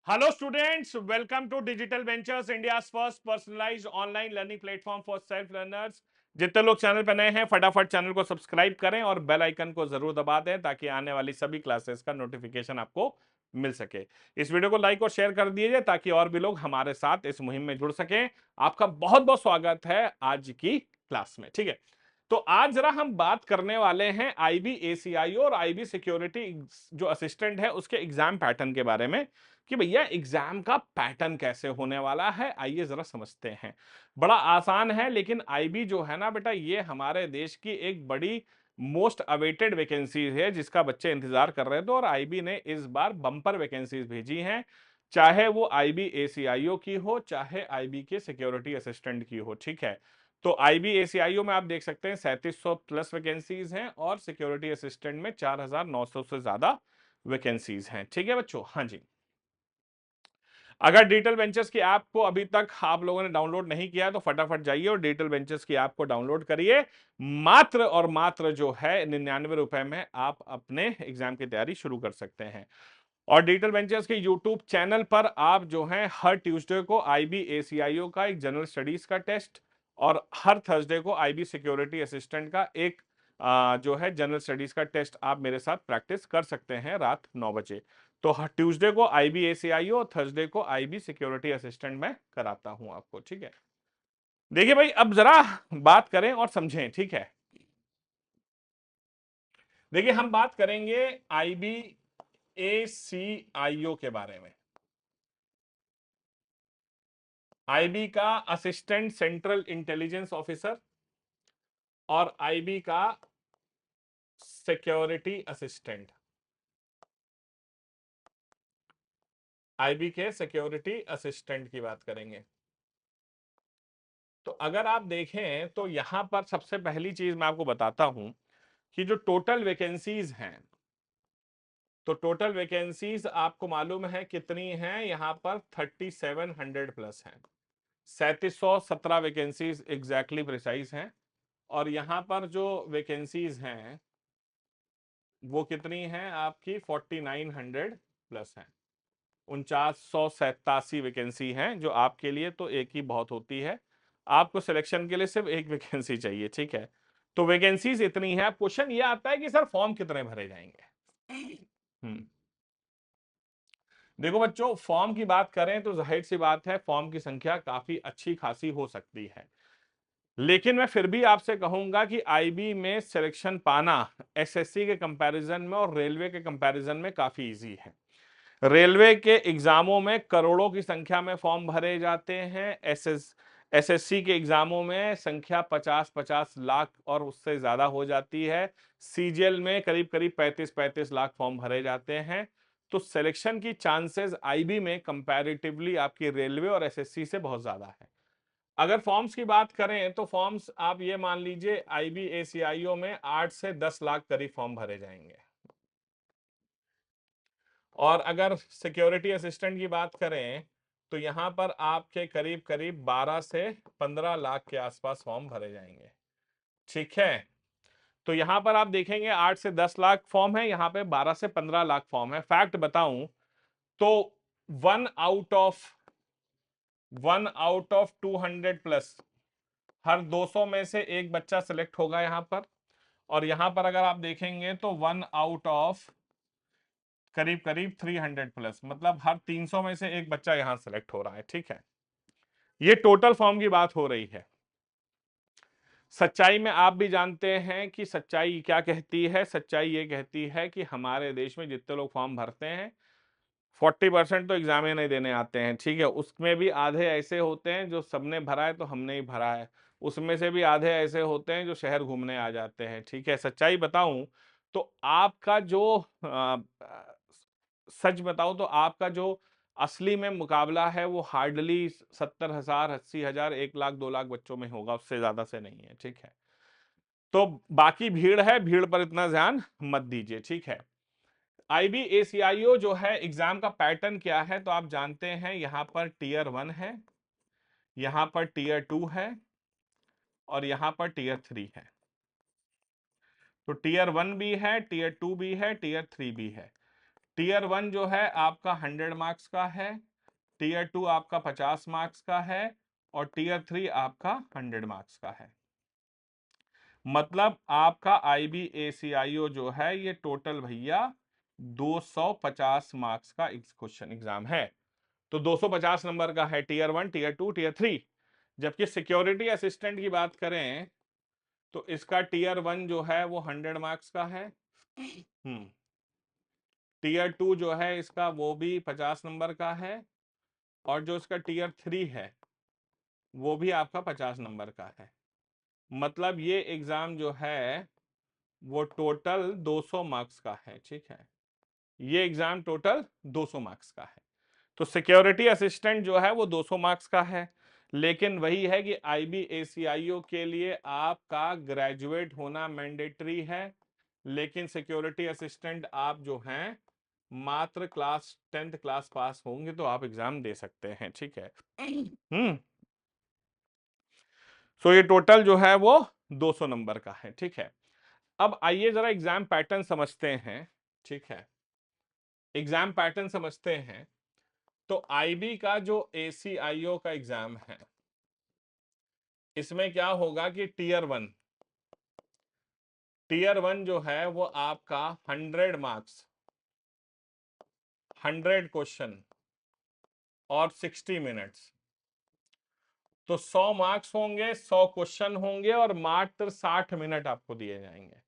Hello students, welcome to digital ventures, India first personalized online learning platform for self learners. जितने लोग channel पर नए हैं फटाफट चैनल को सब्सक्राइब करें और बेल आइकन को जरूर दबा दें ताकि आने वाली सभी क्लासेस का नोटिफिकेशन आपको मिल सके। इस वीडियो को लाइक और शेयर कर दीजिए ताकि और भी लोग हमारे साथ इस मुहिम में जुड़ सकें। आपका बहुत बहुत स्वागत है आज की क्लास में। ठीक है, तो आज जरा हम बात करने वाले हैं आईबी एसीआईओ और आईबी सिक्योरिटी जो असिस्टेंट है उसके एग्जाम पैटर्न के बारे में कि भैया एग्जाम का पैटर्न कैसे होने वाला है। आइए जरा समझते हैं। बड़ा आसान है, लेकिन आईबी जो है ना बेटा, ये हमारे देश की एक बड़ी मोस्ट अवेटेड वैकेंसी है जिसका बच्चे इंतजार कर रहे थे और आईबी ने इस बार बम्पर वैकेंसीज भेजी हैं। चाहे वो आईबी एसीआईओ की हो, चाहे आईबी के सिक्योरिटी असिस्टेंट की हो। ठीक है, तो आईबी एसीआईओ में आप देख सकते हैं 3700 प्लस वैकेंसीज हैं और सिक्योरिटी असिस्टेंट में 4900 से ज्यादा वैकेंसीज हैं। ठीक है बच्चों, हाँ जी। अगर डिजिटल वेंचर्स की ऐप को अभी तक आप लोगों ने डाउनलोड नहीं किया तो फटाफट जाइए और डिजिटल वेंचर्स की ऐप को डाउनलोड करिए। मात्र और मात्र जो है 99 रुपए में आप अपने एग्जाम की तैयारी शुरू कर सकते हैं। और डिजिटल वेंचर्स के यूट्यूब चैनल पर आप जो है हर ट्यूसडे को आईबी एसीआईओ का एक जनरल स्टडीज का टेस्ट और हर थर्सडे को आईबी सिक्योरिटी असिस्टेंट का एक जो है जनरल स्टडीज का टेस्ट आप मेरे साथ प्रैक्टिस कर सकते हैं रात 9 बजे। तो हर ट्यूसडे को आईबी एसीआईओ और थर्सडे को आईबी सिक्योरिटी असिस्टेंट में कराता हूं आपको। ठीक है, देखिए भाई, अब जरा बात करें और समझें। ठीक है, देखिए हम बात करेंगे आईबी एसीआईओ के बारे में। आईबी का असिस्टेंट सेंट्रल इंटेलिजेंस ऑफिसर और आईबी का सिक्योरिटी असिस्टेंट। आईबी के सिक्योरिटी असिस्टेंट की बात करेंगे। तो अगर आप देखें तो यहां पर सबसे पहली चीज मैं आपको बताता हूं कि जो टोटल वैकेंसीज हैं, तो टोटल वैकेंसीज आपको मालूम है कितनी हैं। यहां पर 3700 प्लस हैं, 3717 वैकेंसीज एग्जैक्टली प्रिसाइज हैं। और यहां पर जो वैकेंसीज हैं वो कितनी हैं आपकी 4900 प्लस हैं। 4987 वैकेंसी हैं जो आपके लिए तो एक ही बहुत होती है। आपको सिलेक्शन के लिए सिर्फ एक वैकेंसी चाहिए। ठीक है, तो वैकेंसीज इतनी है। क्वेश्चन ये आता है कि सर फॉर्म कितने भरे जाएंगे। देखो बच्चों, फॉर्म की बात करें तो जाहिर सी बात है फॉर्म की संख्या काफी अच्छी खासी हो सकती है, लेकिन मैं फिर भी आपसे कहूंगा कि आईबी में सिलेक्शन पाना एसएससी के कंपैरिजन में और रेलवे के कंपैरिजन में काफी इजी है। रेलवे के एग्जामों में करोड़ों की संख्या में फॉर्म भरे जाते हैं। एसएससी के एग्जामों में संख्या 50-50 लाख और उससे ज्यादा हो जाती है। सीजीएल में करीब करीब 35-35 लाख फॉर्म भरे जाते हैं। तो सिलेक्शन की चांसेस आईबी में कंपैरेटिवली आपकी रेलवे और एसएससी से बहुत ज्यादा है। अगर फॉर्म्स की बात करें तो फॉर्म्स आप ये मान लीजिए आईबी एसीआईओ में 8 से 10 लाख करीब फॉर्म भरे जाएंगे। और अगर सिक्योरिटी असिस्टेंट की बात करें तो यहां पर आपके करीब करीब 12 से 15 लाख के आसपास फॉर्म भरे जाएंगे। ठीक है, तो यहां पर आप देखेंगे 8 से 10 लाख फॉर्म है, यहां पे 12 से 15 लाख फॉर्म है। फैक्ट बताऊं तो वन आउट ऑफ 200 प्लस हर 200 में से एक बच्चा सिलेक्ट होगा यहां पर। और यहां पर अगर आप देखेंगे तो 1 आउट ऑफ करीब करीब 300 प्लस, मतलब हर 300 में से एक बच्चा यहां सेलेक्ट हो रहा है। ठीक है, ये टोटल फॉर्म की बात हो रही है। सच्चाई में आप भी जानते हैं कि सच्चाई क्या कहती है। सच्चाई ये कहती है कि हमारे देश में जितने लोग फॉर्म भरते हैं 40% तो एग्जाम ही नहीं देने आते हैं। ठीक है, उसमें भी आधे ऐसे होते हैं जो सबने भरा है तो हमने ही भरा है। उसमें से भी आधे ऐसे होते हैं जो शहर घूमने आ जाते हैं। ठीक है, सच्चाई बताऊं तो आपका जो सच बताऊं तो आपका जो असली में मुकाबला है वो हार्डली 70,000, 80,000, 1 लाख 2 लाख बच्चों में होगा, उससे ज्यादा से नहीं है। ठीक है, तो बाकी भीड़ है, भीड़ पर इतना ध्यान मत दीजिए। ठीक है, आईबी एसीआईओ जो है एग्जाम का पैटर्न क्या है तो आप जानते हैं यहां पर टीयर 1 है, यहां पर टीयर 2 है और यहां पर टीयर 3 है। तो टीयर 1 भी है, टीयर 2 भी है, टीयर 3 भी है। टीयर 1 जो है आपका 100 मार्क्स का है, टीयर 2 आपका 50 मार्क्स का है और टीयर 3 आपका 100 मार्क्स का है। मतलब आपका IBACIO जो है ये टोटल भैया 250 मार्क्स का क्वेश्चन एग्जाम है। तो 250 नंबर का है टीयर 1, टीयर 2, टीयर 3। जबकि सिक्योरिटी असिस्टेंट की बात करें तो इसका टीयर 1 जो है वो 100 मार्क्स का है। टीयर 2 जो है इसका वो भी 50 नंबर का है और जो इसका टीयर 3 है वो भी आपका 50 नंबर का है। मतलब ये एग्जाम जो है वो टोटल 200 मार्क्स का है। ठीक है, ये एग्जाम टोटल 200 मार्क्स का है। तो सिक्योरिटी असिस्टेंट जो है वो 200 मार्क्स का है, लेकिन वही है कि IBACIO के लिए आपका ग्रेजुएट होना मैंडेटरी है, लेकिन सिक्योरिटी असिस्टेंट आप जो हैं मात्र क्लास 10th क्लास पास होंगे तो आप एग्जाम दे सकते हैं। ठीक है। सो ये टोटल जो है वो 200 नंबर का है। ठीक है, अब आइए जरा एग्जाम पैटर्न समझते हैं। ठीक है, एग्जाम पैटर्न समझते हैं। तो IB का जो ACIO का एग्जाम है इसमें क्या होगा कि टीयर 1 जो है वो आपका 100 मार्क्स, 100 क्वेश्चन और 60 मिनट्स। तो 100 मार्क्स होंगे, 100 क्वेश्चन होंगे और मात्र 60 मिनट आपको दिए जाएंगे।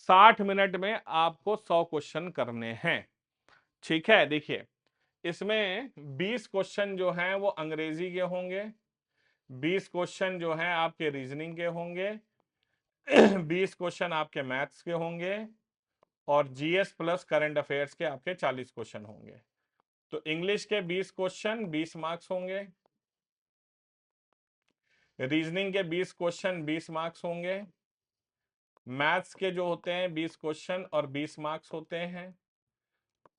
60 मिनट में आपको 100 क्वेश्चन करने हैं। ठीक है, देखिए इसमें 20 क्वेश्चन जो हैं वो अंग्रेजी के होंगे, 20 क्वेश्चन जो हैं आपके रीजनिंग के होंगे, 20 क्वेश्चन आपके मैथ्स के होंगे और GS प्लस करंट अफेयर्स के आपके 40 क्वेश्चन होंगे। तो इंग्लिश के 20 क्वेश्चन 20 मार्क्स होंगे, रीजनिंग के 20 क्वेश्चन 20 मार्क्स होंगे, मैथ्स के जो होते हैं 20 क्वेश्चन और 20 मार्क्स होते हैं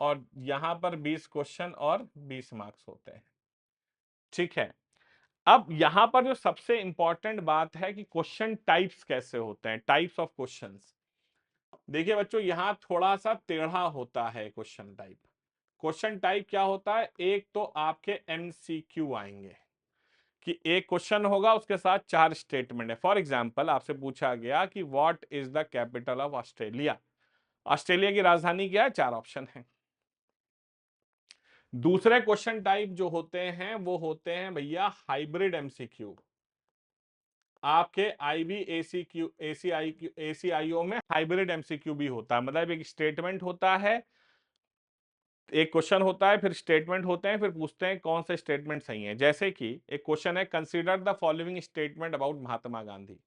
और यहां पर 20 क्वेश्चन और 20 मार्क्स होते हैं। ठीक है, अब यहां पर जो सबसे इंपॉर्टेंट बात है कि क्वेश्चन टाइप्स कैसे होते हैं, टाइप्स ऑफ क्वेश्चंस। देखिए बच्चों यहां थोड़ा सा टेढ़ा होता है क्वेश्चन टाइप। क्वेश्चन टाइप क्या होता है, एक तो आपके MCQ आएंगे कि एक क्वेश्चन होगा उसके साथ 4 स्टेटमेंट है। फॉर एग्जाम्पल आपसे पूछा गया कि what is the capital of Australia, Australia की राजधानी क्या है, 4 ऑप्शन है। दूसरे क्वेश्चन टाइप जो होते हैं वो होते हैं भैया हाइब्रिड MCQ। आपके ACIO में हाइब्रिड MCQ भी होता है, मतलब एक स्टेटमेंट होता है, एक क्वेश्चन होता है, फिर स्टेटमेंट होते हैं, फिर पूछते हैं कौन सा स्टेटमेंट सही है। जैसे कि एक क्वेश्चन है, consider the following statement about Mahatma Gandhi.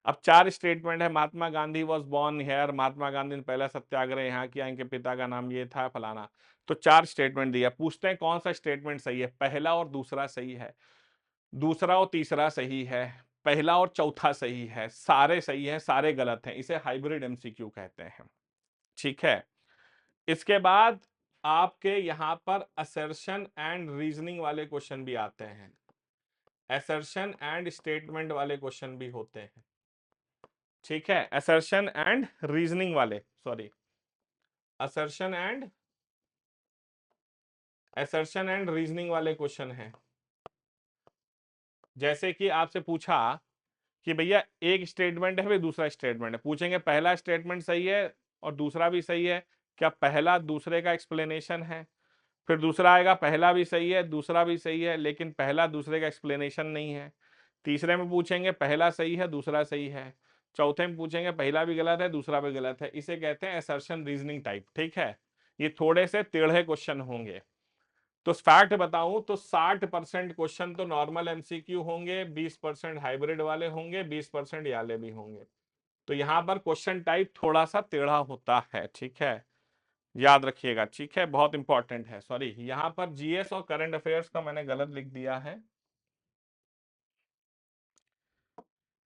अब 4 स्टेटमेंट है, Mahatma Gandhi was born here, Mahatma Gandhi ने पहला सत्याग्रह यहाँ किया, इनके पिता का नाम ये था फलाना। तो 4 स्टेटमेंट दिया, पूछते हैं कौन सा स्टेटमेंट सही है, पहला और दूसरा सही है, दूसरा और तीसरा सही है, पहला और चौथा सही है, सारे सही हैं, सारे गलत हैं। इसे हाइब्रिड MCQ कहते हैं। ठीक है, इसके बाद आपके यहां पर असर्शन एंड रीजनिंग वाले क्वेश्चन भी आते हैं, असर्शन एंड स्टेटमेंट वाले क्वेश्चन भी होते हैं। ठीक है, असर्शन एंड रीजनिंग वाले, सॉरी असर्शन एंड रीजनिंग वाले क्वेश्चन हैं। जैसे कि आपसे पूछा कि भैया एक स्टेटमेंट है फिर दूसरा स्टेटमेंट है, पूछेंगे पहला स्टेटमेंट सही है और दूसरा भी सही है, क्या पहला दूसरे का एक्सप्लेनेशन है। फिर दूसरा आएगा, पहला भी सही है दूसरा भी सही है लेकिन पहला दूसरे का एक्सप्लेनेशन नहीं है। तीसरे में पूछेंगे पहला सही है दूसरा सही है। चौथे में पूछेंगे पहला भी गलत है दूसरा भी गलत है। इसे कहते हैं असर्शन रीजनिंग टाइप। ठीक है, ये थोड़े से टेढ़े क्वेश्चन होंगे। तो फैक्ट बताऊं तो 60% क्वेश्चन तो नॉर्मल MCQ होंगे, 20% हाइब्रिड वाले होंगे, 20% याले भी होंगे। तो यहां पर क्वेश्चन टाइप थोड़ा सा टेढ़ा होता है। ठीक है, याद रखिएगा। ठीक है, बहुत इंपॉर्टेंट है। सॉरी, यहां पर GS और करंट अफेयर्स का मैंने गलत लिख दिया है।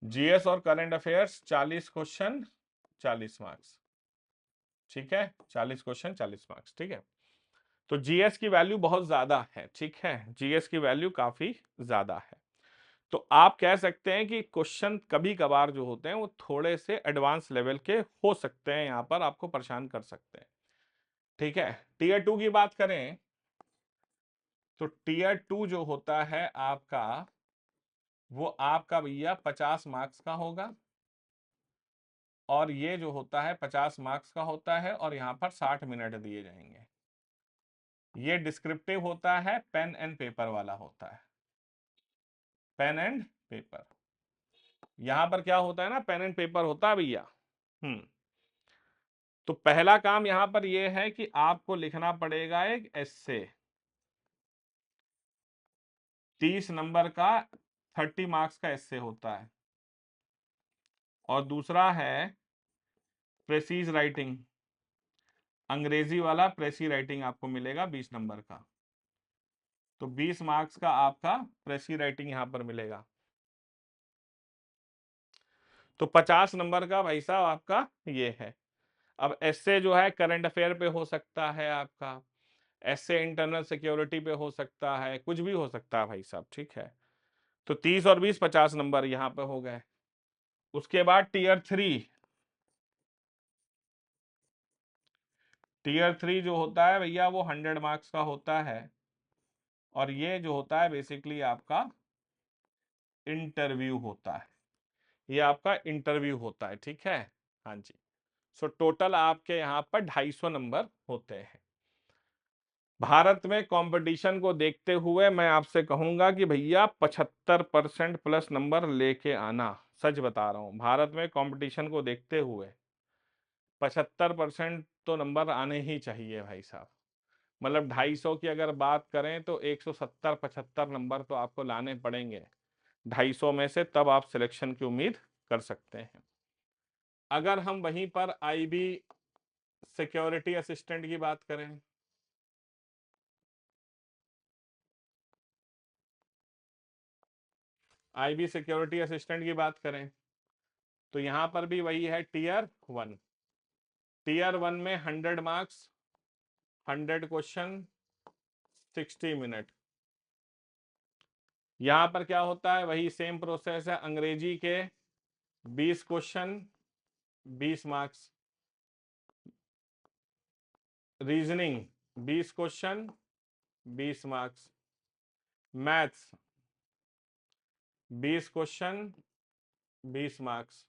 GS और करंट अफेयर्स 40 क्वेश्चन 40 मार्क्स। ठीक है, 40 क्वेश्चन 40 मार्क्स। ठीक है, तो GS की वैल्यू बहुत ज्यादा है। ठीक है, GS की वैल्यू काफी ज्यादा है। तो आप कह सकते हैं कि क्वेश्चन कभी कभार जो होते हैं वो थोड़े से एडवांस लेवल के हो सकते हैं, यहां पर आपको परेशान कर सकते हैं। ठीक है। टीयर 2 की बात करें तो टीयर 2 जो होता है आपका, वो आपका भैया 50 मार्क्स का होगा, और ये जो होता है 50 मार्क्स का होता है, और यहां पर 60 मिनट दिए जाएंगे। ये डिस्क्रिप्टिव होता है, पेन एंड पेपर वाला होता है, पेन एंड पेपर। यहां पर क्या होता है ना, पेन एंड पेपर होता है भैया। तो पहला काम यहां पर यह है कि आपको लिखना पड़ेगा एक एस्से, 30 नंबर का 30 मार्क्स का एस्से होता है। और दूसरा है प्रेसीज राइटिंग, अंग्रेजी वाला प्रेसी राइटिंग आपको मिलेगा 20 नंबर का। तो 20 मार्क्स का आपका प्रेसी राइटिंग यहां पर मिलेगा। तो 50 नंबर का भाई साहब आपका ये है। अब एस्से जो है करंट अफेयर पे हो सकता है आपका, एस्से इंटरनल सिक्योरिटी पे हो सकता है, कुछ भी हो सकता है भाई साहब, ठीक है। तो 30 और 20 50 नंबर यहां पे हो गए। उसके बाद टीयर 3, टीयर 3 जो होता है भैया वो 100 मार्क्स का होता है, और ये जो होता है बेसिकली आपका इंटरव्यू होता है, ये आपका इंटरव्यू होता है, ठीक है। हाँ जी। सो टोटल आपके यहाँ पर 250 नंबर होते हैं। भारत में कंपटीशन को देखते हुए मैं आपसे कहूंगा कि भैया 75% प्लस नंबर लेके आना। सच बता रहा हूं, भारत में कंपटीशन को देखते हुए 75% तो नंबर आने ही चाहिए भाई साहब। मतलब 250 की अगर बात करें तो 170-75 नंबर तो आपको लाने पड़ेंगे 250 में से, तब आप सिलेक्शन की उम्मीद कर सकते हैं। अगर हम वहीं पर आईबी सिक्योरिटी असिस्टेंट की बात करें, आईबी सिक्योरिटी असिस्टेंट की बात करें तो यहां पर भी वही है, टीयर 1। टीयर 1 में 100 मार्क्स, 100 क्वेश्चन, 60 मिनट। यहां पर क्या होता है, वही सेम प्रोसेस है, अंग्रेजी के 20 question 20 marks, reasoning 20 question 20 marks, maths 20 question 20 marks,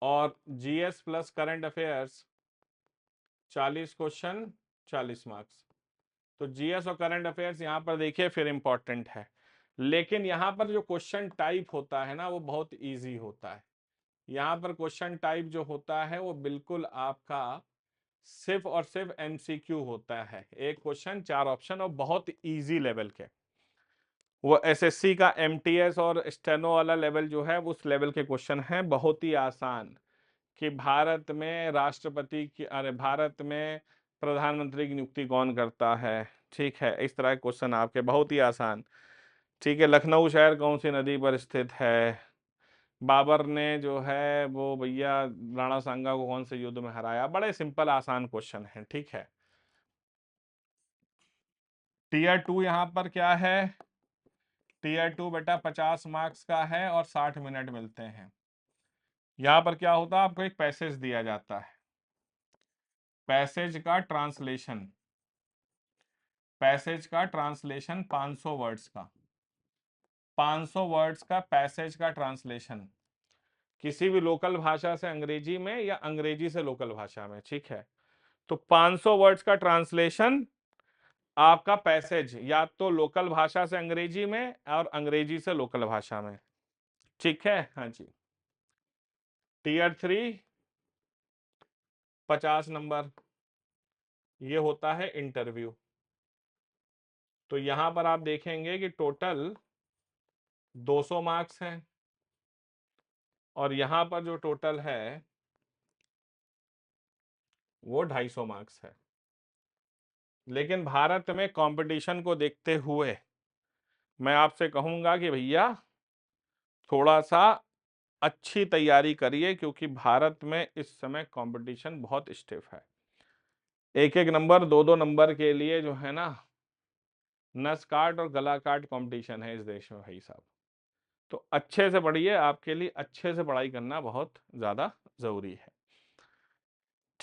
और GS plus current affairs 40 question 40 marks. तो जीएस और करंट अफेयर्स यहां पर देखिए फिर इंपॉर्टेंट है, लेकिन यहां पर जो क्वेश्चन टाइप होता है ना वो बहुत इजी होता है। यहां पर क्वेश्चन टाइप जो होता है वो बिल्कुल आपका सिर्फ और सिर्फ एमसीक्यू होता है, एक क्वेश्चन 4 ऑप्शन, और बहुत इजी लेवल के। वो एसएससी का एमटीएस और स्टेनो वाला लेवल जो है उस लेवल के क्वेश्चन हैं, बहुत ही आसान। कि भारत में राष्ट्रपति की, अरे भारत में प्रधानमंत्री की नियुक्ति कौन करता है, ठीक है, इस तरह के क्वेश्चन आपके बहुत ही आसान। ठीक है, लखनऊ शहर कौन सी नदी पर स्थित है, बाबर ने जो है वो भैया राणा सांगा को कौन से युद्ध में हराया, बड़े सिंपल आसान क्वेश्चन हैं, ठीक है। टीयर 2 यहां पर क्या है, टीयर 2 बेटा 50 मार्क्स का है और 60 मिनट मिलते हैं। यहां पर क्या होता है, आपको एक पैसेज दिया जाता है, पैसेज का ट्रांसलेशन, पैसेज का ट्रांसलेशन 500 वर्ड्स का, 500 वर्ड्स का पैसेज का ट्रांसलेशन, किसी भी लोकल भाषा से अंग्रेजी में या अंग्रेजी से लोकल भाषा में, ठीक है। तो 500 वर्ड्स का ट्रांसलेशन आपका पैसेज, या तो लोकल भाषा से अंग्रेजी में और अंग्रेजी से लोकल भाषा में, ठीक है। हाँ जी। टीयर 3 50 नंबर, ये होता है इंटरव्यू। तो यहां पर आप देखेंगे कि टोटल 200 मार्क्स हैं, और यहां पर जो टोटल है वो 250 मार्क्स है। लेकिन भारत में कंपटीशन को देखते हुए मैं आपसे कहूंगा कि भैया थोड़ा सा अच्छी तैयारी करिए, क्योंकि भारत में इस समय कंपटीशन बहुत स्टिफ है। एक एक नंबर, दो दो नंबर के लिए जो है ना, नस काट और गला काट कंपटीशन है इस देश में भाई साहब। तो अच्छे से पढ़िए, आपके लिए अच्छे से पढ़ाई करना बहुत ज्यादा जरूरी है।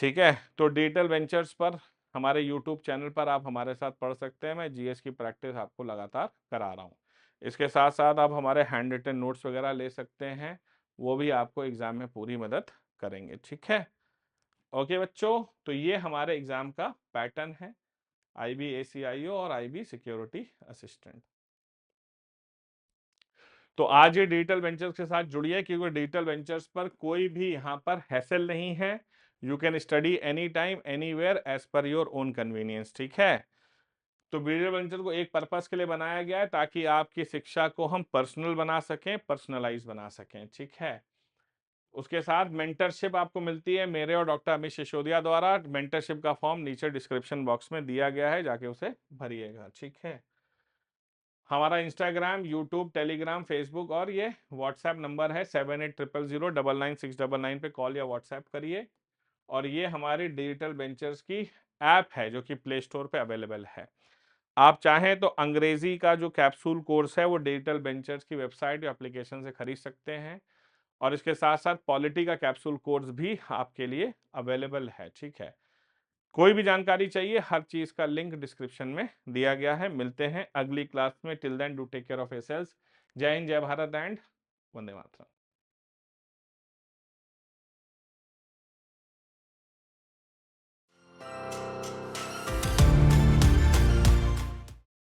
ठीक है, तो डिजिटल वेंचर्स पर हमारे यूट्यूब चैनल पर आप हमारे साथ पढ़ सकते हैं। मैं जीएस की प्रैक्टिस आपको लगातार करा रहा हूँ। इसके साथ साथ आप हमारे हैंड रिटन नोट्स वगैरह ले सकते हैं, वो भी आपको एग्जाम में पूरी मदद करेंगे। ठीक है, ओके बच्चों, तो ये हमारे एग्जाम का पैटर्न है, आईबी एसीआईओ और आईबी सिक्योरिटी असिस्टेंट। तो आज ये डिजिटल वेंचर्स के साथ जुड़िए, क्योंकि डिजिटल वेंचर्स पर कोई भी यहाँ पर हैसल नहीं है। You can study any time anywhere as per your own convenience. ठीक है, तो डिजिटल वेंचर को एक पर्पस के लिए बनाया गया है, ताकि आपकी शिक्षा को हम पर्सनल बना सकें, पर्सनलाइज बना सकें। ठीक है, उसके साथ मेंटरशिप आपको मिलती है मेरे और डॉक्टर अमित सिसोदिया द्वारा। मेंटरशिप का फॉर्म नीचे डिस्क्रिप्शन बॉक्स में दिया गया है, जाके उसे भरिएगा। ठीक है, हमारा इंस्टाग्राम, यूट्यूब, टेलीग्राम, फेसबुक और ये व्हाट्सएप नंबर है 7800099699 पे कॉल या व्हाट्सएप करिए। और ये हमारी डिजिटल वेंचर्स की ऐप है जो कि प्ले स्टोर पे अवेलेबल है। आप चाहें तो अंग्रेजी का जो कैप्सूल कोर्स है वो डिजिटल वेंचर्स की वेबसाइट या एप्लीकेशन से खरीद सकते हैं, और इसके साथ साथ पॉलिटी का कैप्सूल कोर्स भी आपके लिए अवेलेबल है। ठीक है, कोई भी जानकारी चाहिए, हर चीज का लिंक डिस्क्रिप्शन में दिया गया है। मिलते हैं अगली क्लास में। Till then do take care of yourselves. जय हिंद, जय भारत एंड वंदे मातरम।